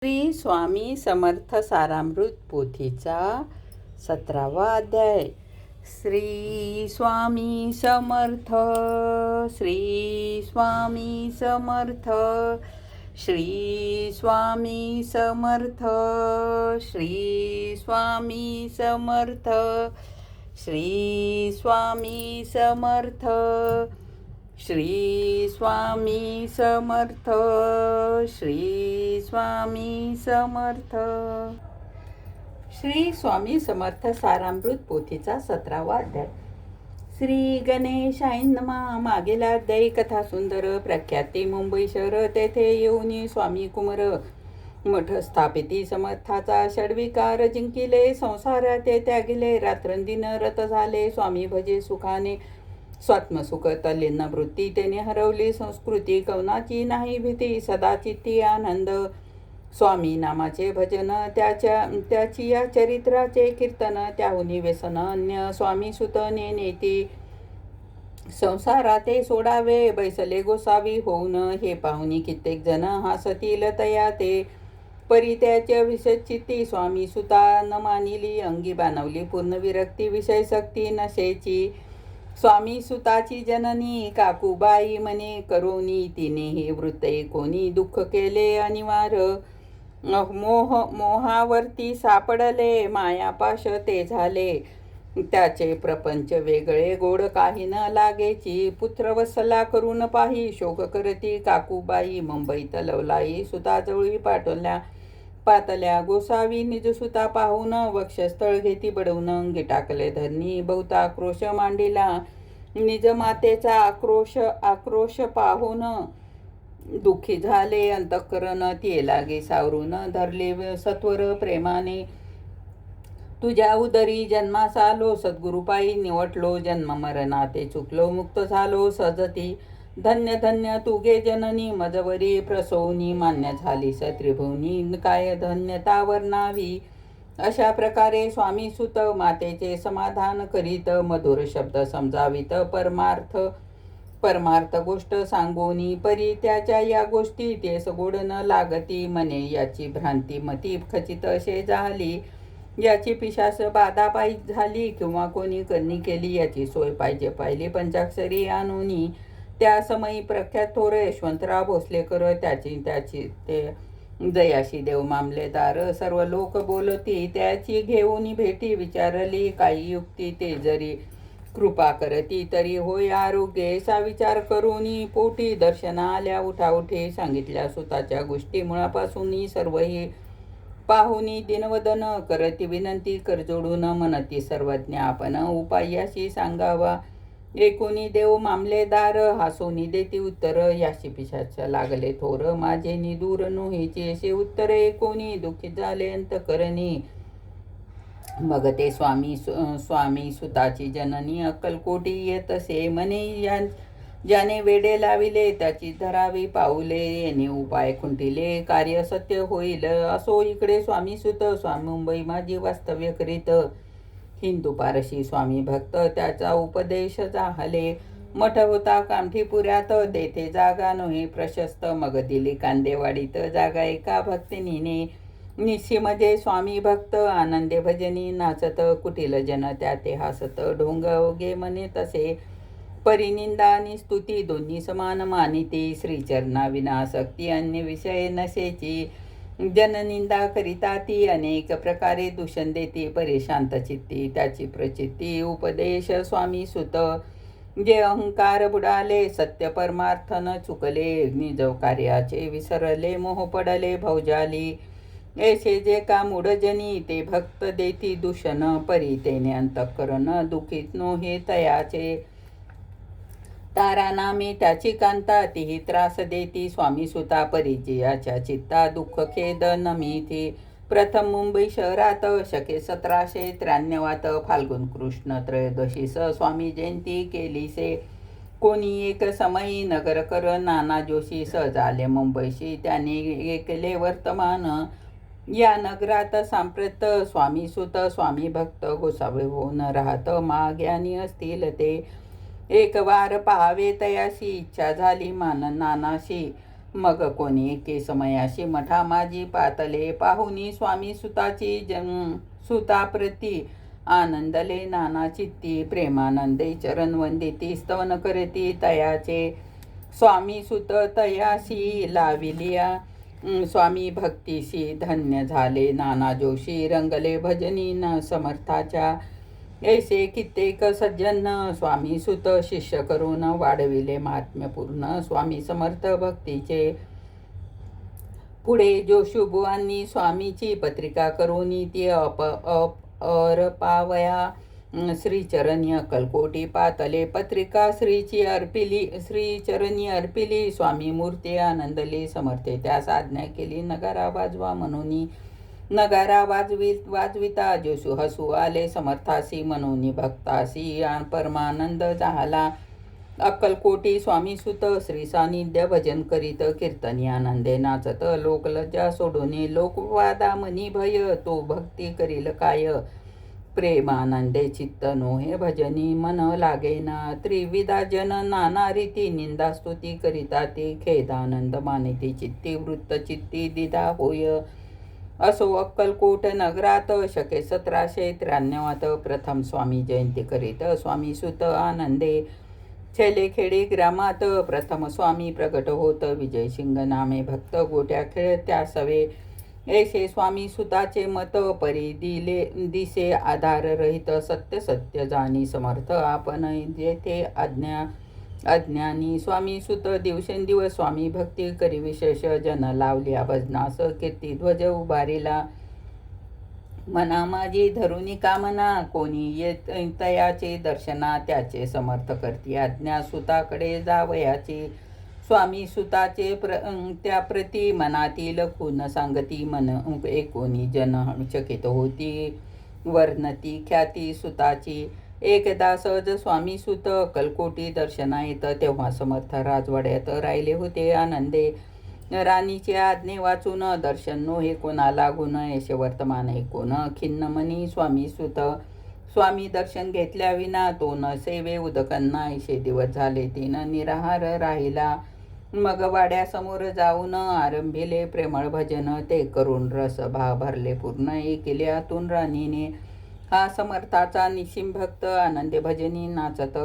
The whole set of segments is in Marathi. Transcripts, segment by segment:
श्री स्वामी समर्थ सारामृत पोथीचा 17वा अध्याय. श्री स्वामी समर्थ. श्री स्वामी समर्थ. श्री स्वामी समर्थ. श्री स्वामी समर्थ. श्री स्वामी समर्थ. श्री स्वामी समर्थ. श्री स्वामी समर्थ. श्री स्वामी समर्थ सारामृत पोथीचा 17वा अध्याय. श्री गणेशाय नमः. मागील अध्यायी कथा सुंदर. प्रख्याती मुंबई शहर. तेथे येऊन स्वामी कुमार मठ स्थापिती समर्थाचा षड्विकार जिंकिले. संसारात ते त्यागिले. रात्रंदिन रत झाले. स्वामी भजे सुखाने. स्वात्मसुख तल्लीन वृत्ती त्याने हरवली. संस्कृती कवनाची नाही भीती. सदाचित्ती आनंद. स्वामी नामाचे भजन. त्याची या चरित्राचे कीर्तन. त्याहुनी व्यसन अन्य. स्वामी सुत नेती संसाराते सोडावे. बैसले गोसावी होऊन. हे पाहुनी कित्येक जण हासतील तया ते. परी त्याच्या विषचित्ती स्वामी सुता न मानिली. अंगी बाणवली पूर्ण विरक्ती. विषय सक्ती नशेची. स्वामी सुताची जननी काकूबाई म्हणे करोनी. तिने हे वृत्त कोणी दुःख केले अनिवार. मोहावरती सापडले. मायापाश ते झाले. त्याचे प्रपंच वेगळे गोड काही न लागेची. पुत्र वत्सला करून पाही. शोक करती काकूबाई. मुंबईत लवलाई सुताजवळी पातल्या. गोसावी निजसुता पाहून वक्षस्थळ घेती बडवून. अंगी टाकले धरणी. बहुता आक्रोश मांडिला. निज मातेचा आक्रोश पाहून दुःखी झाले अंतःकरण. ते लागे सावरून. धरले सत्वर प्रेमाने. तुझ्या उदरी जन्मास आलो. सद्गुरुपायी निवटलो. जन्म मरणाते चुकलो. मुक्त झालो सहजती. धन्य धन्य तुगे जननी. मजवरी प्रसवनी. मान्य झाली त्रिभुवनी. काय धन्यता वर्णावी. अशा प्रकारे स्वामी सुत मातेचे समाधान करीत. मधुर शब्द समजावित. परमार्थ गोष्ट सांगोनी. परी त्याच्या या गोष्टी तेस गोड न लागती. मने याची भ्रांती मती खचित असे झाली. याची पिशाच बाधा पायी झाली. किंवा कोणी करणी केली. याची सोय पाहिजे पाहिली. पंचाक्षरी आणूनी. त्या समयी प्रख्यात थोर यशवंतराव भोसलेकर त्याची ते जयाशी देव मामलेदार. सर्व लोक बोलती. त्याची घेऊन भेटी. विचारली काही युक्ती. ते जरी कृपा करती तरी होय आरोग्य. असा विचार करून पोटी दर्शना आल्या. उठाउठी सांगितल्या सुताच्या गोष्टी. मुळापासून सर्वही पाहुनी दिनवदन करती विनंती. करजोडून म्हणती सर्वज्ञ आपण उपायाशी सांगावा. एकोणी देव मामलेदार. हासोनी देती उत्तर. याशी पिशाच लागले थोर. माझे निदूर नोहीचे असे उत्तर एकोणी. दुःखी झाले अंतकरणी. मग ते स्वामी सुताची जननी अक्कलकोटी येतसे म्हणे. ज्याने वेडे लाविले त्याची धरावी पाऊले. याने उपाय खुंटिले कार्य सत्य होईल. असो इकडे स्वामी सुत. स्वामी मुंबई माझी वास्तव्य करीत. हिंदू पारशी स्वामी भक्त. त्याचा उपदेश जाहले. मठ होता कामठीपुऱ्यात. तेथे जागा नोहे प्रशस्त. मग दिली कांदेवाडीत जागा एका भक्तिनीने. निस्सीमध्ये स्वामी भक्त आनंदे भजनी नाचत. कुटील जन त्याते हासत. ढोंग ओगे म्हणे तसे. परिनिंदा आणि स्तुती दोन्ही समान मानिती. श्रीचरणा विनासक्ती अन्य विषय नसेची. जननिंदा करिता ती अनेक प्रकारे दूषण देती. परेशांत चित्ती त्याची प्रचित्ती. उपदेश स्वामी सुत. जे अहंकार बुडाले. सत्य परमार्थ न चुकले. निजव कार्याचे विसरले. मोह पडले भवजाली. ऐसे जे का मूढजनी. ते भक्त देती दूषण. परी तेने अंतःकरण दुखीत नोहे तयाचे. तारा नामे त्याची कांता. तीही त्रास देती स्वामी सुता. परिचयाच्या चित्ता दुःख खेद नमिती. प्रथम मुंबई शहरात शके 1793 फाल्गुन कृष्ण त्रयोदशीस स्वामी जयंती केलीसे. कोणी एक समयी नगरकर नाना जोशी सहज आले मुंबईशी. त्याने ऐकले वर्तमान. या नगरात सांप्रत स्वामी सुत स्वामी भक्त गोसावे होऊन राहत. माग्यानी असतील ते. एक वार पाहावे तयाशी इच्छा झाली नानाशी. मग कोणी एके समयाशी मठा माझी पातले पाहुनी स्वामी सुताची सुताप्रती आनंदले नाना चित्ती प्रेमानंदे चरण वंदिती स्तवन करती तयाचे स्वामी सुत तयासी लाविलिया स्वामी भक्तीशी धन्य झाले नाना जोशी रंगले भजनी न समर्थाच्या ऐसे कित्येक सज्जन स्वामी सुत शिष्य करून वाढविले महात्म्यपूर्ण स्वामी समर्थ भक्तीचे पुढे जोशुबुवांनी स्वामीची पत्रिका करून ती पावया श्रीचरणी अक्कलकोटी पातले पत्रिका श्रीचरणी अर्पिली स्वामी मूर्ती आनंदली समर्थे त्यास आज्ञा केली नगारा वाजवा म्हणून नगारा वाजविता जोशू हसू आले समर्थासी म्हणून भक्तासी परमानंद झाला अक्कलकोटी स्वामी सुत श्री सानिध्य भजन करीत कीर्तनी आनंदे नाचत लोकलज्जा सोडून लोकवादा मनी भय तो भक्ती करील काय प्रेमानंदे चित्त नोहे भजनी मन लागेना त्रिविधा जन नाना रीती निंदा स्तुती करिता ते खेदानंद मानिती चित्ती वृत्त चित्ती दिदा होय असो अक्कलकोट नगरात शके 1793 प्रथम स्वामी जयंती करीत स्वामी सुत आनंदे छेलेखेडे ग्रामात प्रथम स्वामी प्रगट होत विजयसिंग नामे भक्त गोट्या खेळ त्या सवे ऐसे स्वामी सुताचे मत परी दिसे आधार रहित सत्य सत्य जाणी समर्थ आपण जेथे अज्ञानी स्वामी सुत दिवसेंदिवस स्वामी भक्ती करी विशेष जन लावल्या भजनास कीर्ती ध्वज उभारिला मना माझी धरुनी कामना कोणी येत तयाचे दर्शना त्याचे समर्थ करती आज्ञा सुताकडे जावयाची स्वामी सुताचे त्याप्रती मनातील खून सांगती मन एकोणी जन चकित होती वर्णती ख्याती सुताची एकदा सहज स्वामी सुत कलकोटी दर्शना येत तेव्हा समर्थ राजवाड्यात राहिले होते आनंदे राणीचे आज्ञे वाचून दर्शन नो हे कोणा लागून यश वर्तमान हे कोण खिन्न मनी स्वामी सुत स्वामी दर्शन घेतल्या विना तो न सेवे उदकन्ना ऐशे दिवस झाले तीन निराहार राहिला मग वाड्यासमोर जाऊन आरंभिले प्रेमळ भजन ते करून रस भरले पूर्ण केल्यातून राणीने हा समर्थाचा निशिम भक्त आनंदे भजनी नाचत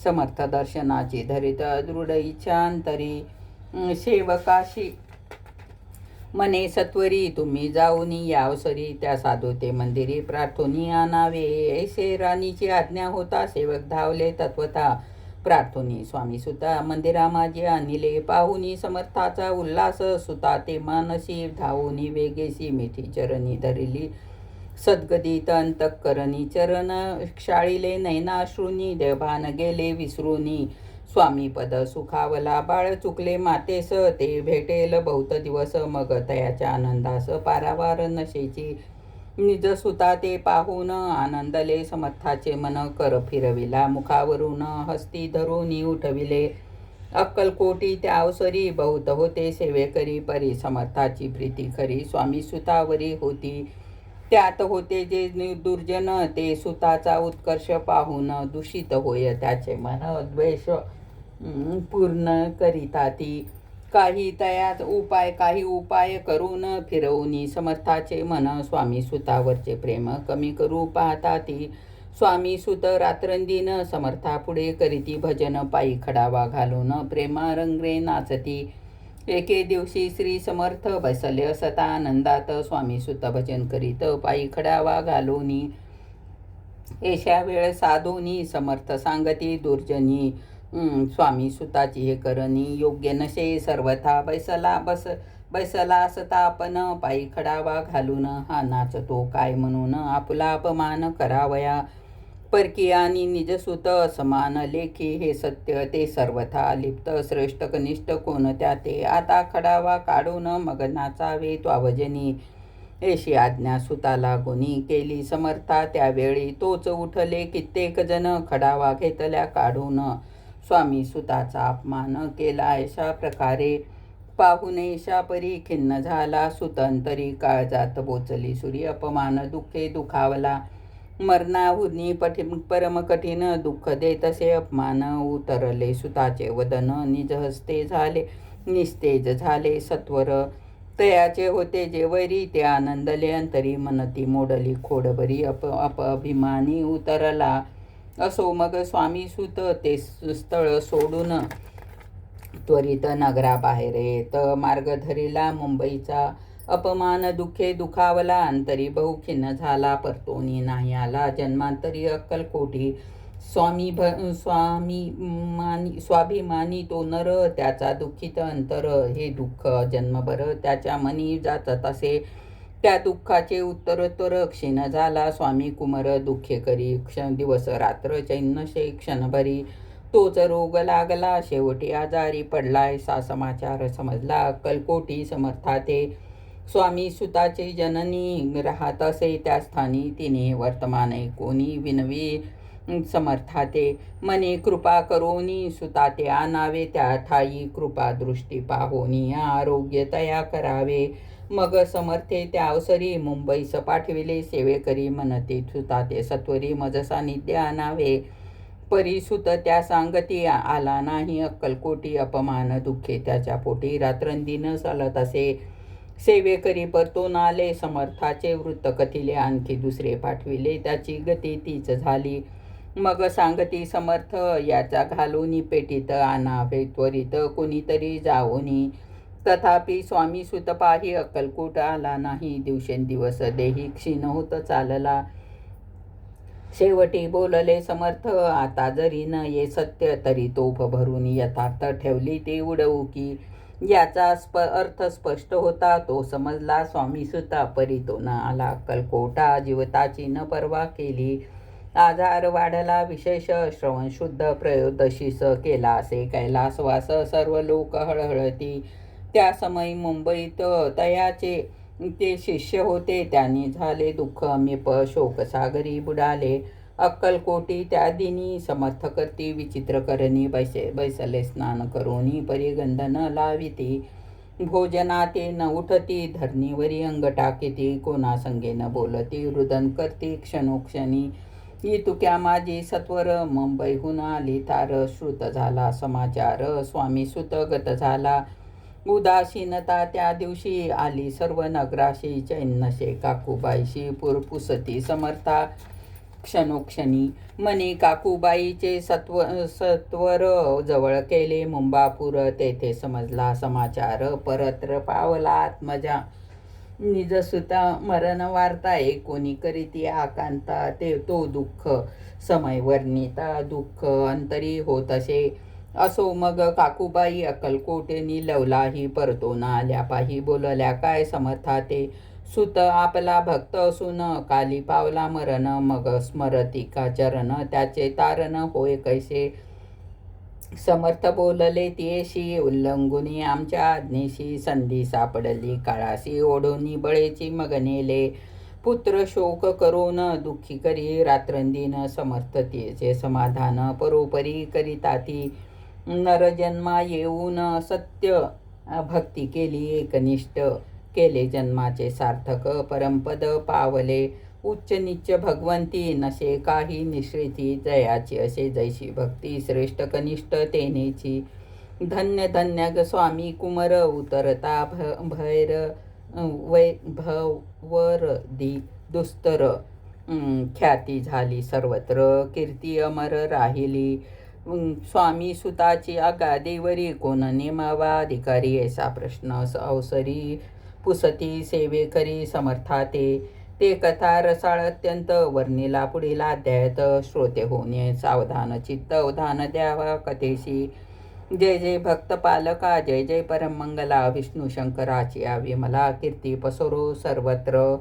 समर्थ दर्शनाची धरित दृढ इच्छांतरी सेवकाशी मने सत्वरी तुम्ही जाऊन यावसरी त्या साधुते मंदिरी प्रार्थोनी आणावे ऐसे राणीची आज्ञा होता सेवक धावले तत्वता प्रार्थोनी स्वामी सुता मंदिरा माझे आणले पाहुनी समर्थाचा उल्हास सुता ते मानसी धावूनी वेगेसी मिठी चरणी धरिली सद्गदित अंतःकरणी चरण क्षाळिले नैनाश्रुनी देवभान गेले विसरूनी स्वामी पद सुखावला बाळ चुकले मातेस ते भेटेल बहुत दिवस मग तयाच्या आनंदास पारावार नशेची निज सुता ते पाहून आनंदले समर्थाचे मन कर फिरविला मुखावरून हस्ती धरून उठविले अक्कलकोटी त्या अवसरी बहुत होते सेवेकरी परी समर्थाची प्रीती खरी स्वामी सुतावरी होती त्यात होते जे दुर्जन ते सुताचा उत्कर्ष पाहून दूषित होय त्याचे मन द्वेष पूर्ण करिता ती काही उपाय करून फिरवून समर्थाचे मन स्वामी सुतावरचे प्रेम कमी करू पाहता ती स्वामी सुत रात्रंदिन समर्था पुढे करीती भजन पायी खडावा घालून प्रेमा रंगरे नाचती एके दिवशी श्री समर्थ बसले असता आनंदात स्वामी सुत भजन करीत पायी खडावा घालूनी एशा वेळ साधूनी समर्थ सांगती दुर्जनी स्वामी सुताची हे करणी योग्य नशे सर्वथा बैसला असता आपण पायी खडावा घालून हा नाचतो काय म्हणून आपला अपमान करावया परकी आणि निजसुत समान लेखी हे सत्य ते सर्वथा लिप्त श्रेष्ठ कनिष्ठ कोणत्या ते आता खडावा काढून मग नाचावे त्वावजनी ऐशी आज्ञा सुताला गुणी केली समर्था त्यावेळी तोच उठले कित्येक जण खडावा घेतल्या काढून स्वामी सुताचा अपमान केला अशा प्रकारे पाहुणेशा परी खिन्न झाला सुतंतरी काळजात बोचली सूर्य अपमान दुःखे दुखावला मरणाहुनी परम कठीण दुःख दे तसे अपमान उतरले सुताचे वदन निज हस्ते झाले निस्तेज झाले सत्वर. तयाचे होते जे वैरी ते आनंदले अंतरी, मनती मोडली खोडबरी अभिमानी उतरला. असो मग स्वामी सुत ते स्थळ सोडून त्वरित नगराबाहेर येत मार्ग धरिला मुंबईचा. अपमान दुःखे दुखावला अंतरी, बहुखिन्न झाला परतोनी नाही आला. जन्मांतरी अक्कलकोटी स्वाभिमानी तो नर, त्याचा दुःखित अंतर हे दुःख जन्मभर त्याच्या मनी जात तसे. त्या दुःखाचे उत्तरोत्तर क्षीण झाला स्वामी कुमर, दुःखे करी दिवस रात्र चैन्नशे क्षणभरी. तोच रोग लागला शेवटी आजारी पडलाय, सा समाचार समजला अक्कलकोटी समर्थाते. स्वामी सुताचे जननी राहत असे त्या स्थानी, तिने वर्तमान कोणी विनवी समर्थाते. मने कृपा करोनी सुताते आणावे, त्या ठाई कृपा दृष्टी पाहोनी आरोग्य तया करावे. मग समर्थे त्या अवसरी मुंबईस पाठविले, सेवेकरी म्हणते सुताते सत्वरी मज सानिध्य आणावे. परिसुत त्या सांगती आला नाही अक्कलकोटी, अपमान दुःखे त्याच्या पोटी रात्रंदिन चालत असे. सेवेकरी परतून आले समर्थाचे वृत्त कथिले, आणखी दुसरे पाठविले त्याची गती तीच झाली. मग सांगती समर्थ याचा घालूनी पेटीत आणावे त्वरित कोणीतरी जाओनी. तथापि स्वामी सुत पाही अक्कलकोट आला नाही, दिवसेंदिवस देही क्षीण होत चालला. शेवटी बोलले समर्थ, आता जरी न ये सत्य तरी तोफ भरून यथार्थ ठेवली ती उडवू की. याचा अर्थ स्पष्ट होता तो समजला स्वामी सुता, परी तो न आला अक्कलकोटा, जीवताची न पर्वा केली. आजार वाढला विशेष, श्रवण शुद्ध प्रयोदशीस केला असे कैलासवास, सर्व लोक हळहळती. त्या समयी मुंबईत तयाचे ते शिष्य होते, त्यांनी झाले दुःख अमीप, शोकसागरी बुडाले. अक्कलकोटी त्या दिनी समर्थ करती विचित्र करणी, बैसले स्नान करोनी परिगंध न लाविती. भोजनाते न उठती, धरणीवरी अंग टाकीती, कोणा संगे न बोलती, रुदन करती क्षणोक्षणी. इतुक्या माझी सत्वर मुंबईहून आली तार, श्रुत झाला समाचार स्वामी सुत गत झाला. उदासीनता त्या दिवशी आली सर्व नगराशी, चैन्नशे काकूबाईशी पुसती समर्था क्षणोक्षणी. मनी काकूबाईचे सत्वर जवळ केले मुंबापूर, तेथे समजला समाचार परत्र पावला आत्मजा. निजसुता मरण वार्ता कोणी करीती आकांता, ते तो दुःख समय वर्णिता दुःख अंतरी होत असे. असो मग काकूबाई अक्कलकोटेनी लवलाही परतून आल्या पाही, बोलल्या काय समर्थाते. सुत आपला भक्त असून काली पावला मरण, मग स्मरती का चरण त्याचे तारण होय कैसे. समर्थ बोलले तियेशी, उल्लंघुनी आमच्या आज्ञेशी, संधी सापडली काळाशी, ओढोनी बळेची मग नेले. पुत्र शोक करून दुःखी करी रात्रंदिन, समर्थ तियेचे समाधान परोपरी करीताती. नरजन्मा येऊन सत्य भक्ती केली एकनिष्ठ, केले जन्माचे सार्थक परमपद पावले. उच्च नीच भगवंती नसे काही निश्रिती, जयाची असे जैशी भक्ती श्रेष्ठ कनिष्ठ तेनेची. धन्य धन्य ग स्वामी कुमर, उतरता भैर वैभवर दुस्तर. ख्याती झाली सर्वत्र, कीर्ती अमर राहिली. स्वामी सुताची आगादेवरी, कोण नेमावा अधिकारी ऐसा प्रश्न अवसरी. पुसती सेवेकरी समर्थाते, ते कथा रसाळ अत्यंत वर्णिला पुढील अध्यायात. श्रोते होणे सावधान चित्त अवधान द्यावा कथेशी. जय जय भक्त पालका, जय जय परमंगला, विष्णू शंकराची यावी मला कीर्ती पसरो सर्वत्र.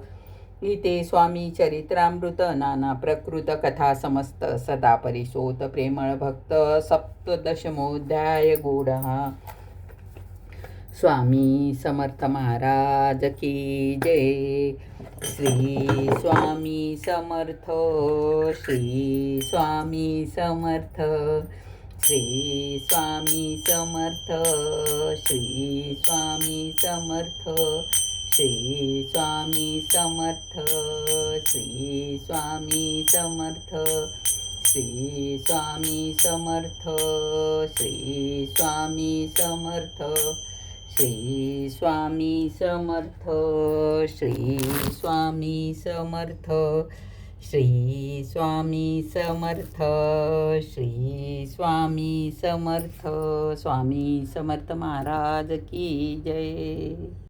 इथे स्वामी चरित्रामृत नाना प्रकृत कथा समस्त, सदा परिसोत प्रेमळ भक्त सप्तदशमोध्याय गूढा. स्वामी समर्थ महाराज की जय. श्री स्वामी समर्थ, श्री स्वामी समर्थ, श्री स्वामी समर्थ, श्री स्वामी समर्थ, श्री स्वामी समर्थ, श्री स्वामी समर्थ, श्री स्वामी समर्थ, श्री स्वामी समर्थ. श्री स्वामी समर्थ. श्री स्वामी समर्थ. श्री स्वामी समर्थ. श्री स्वामी समर्थ. स्वामी समर्थ महाराज की जय.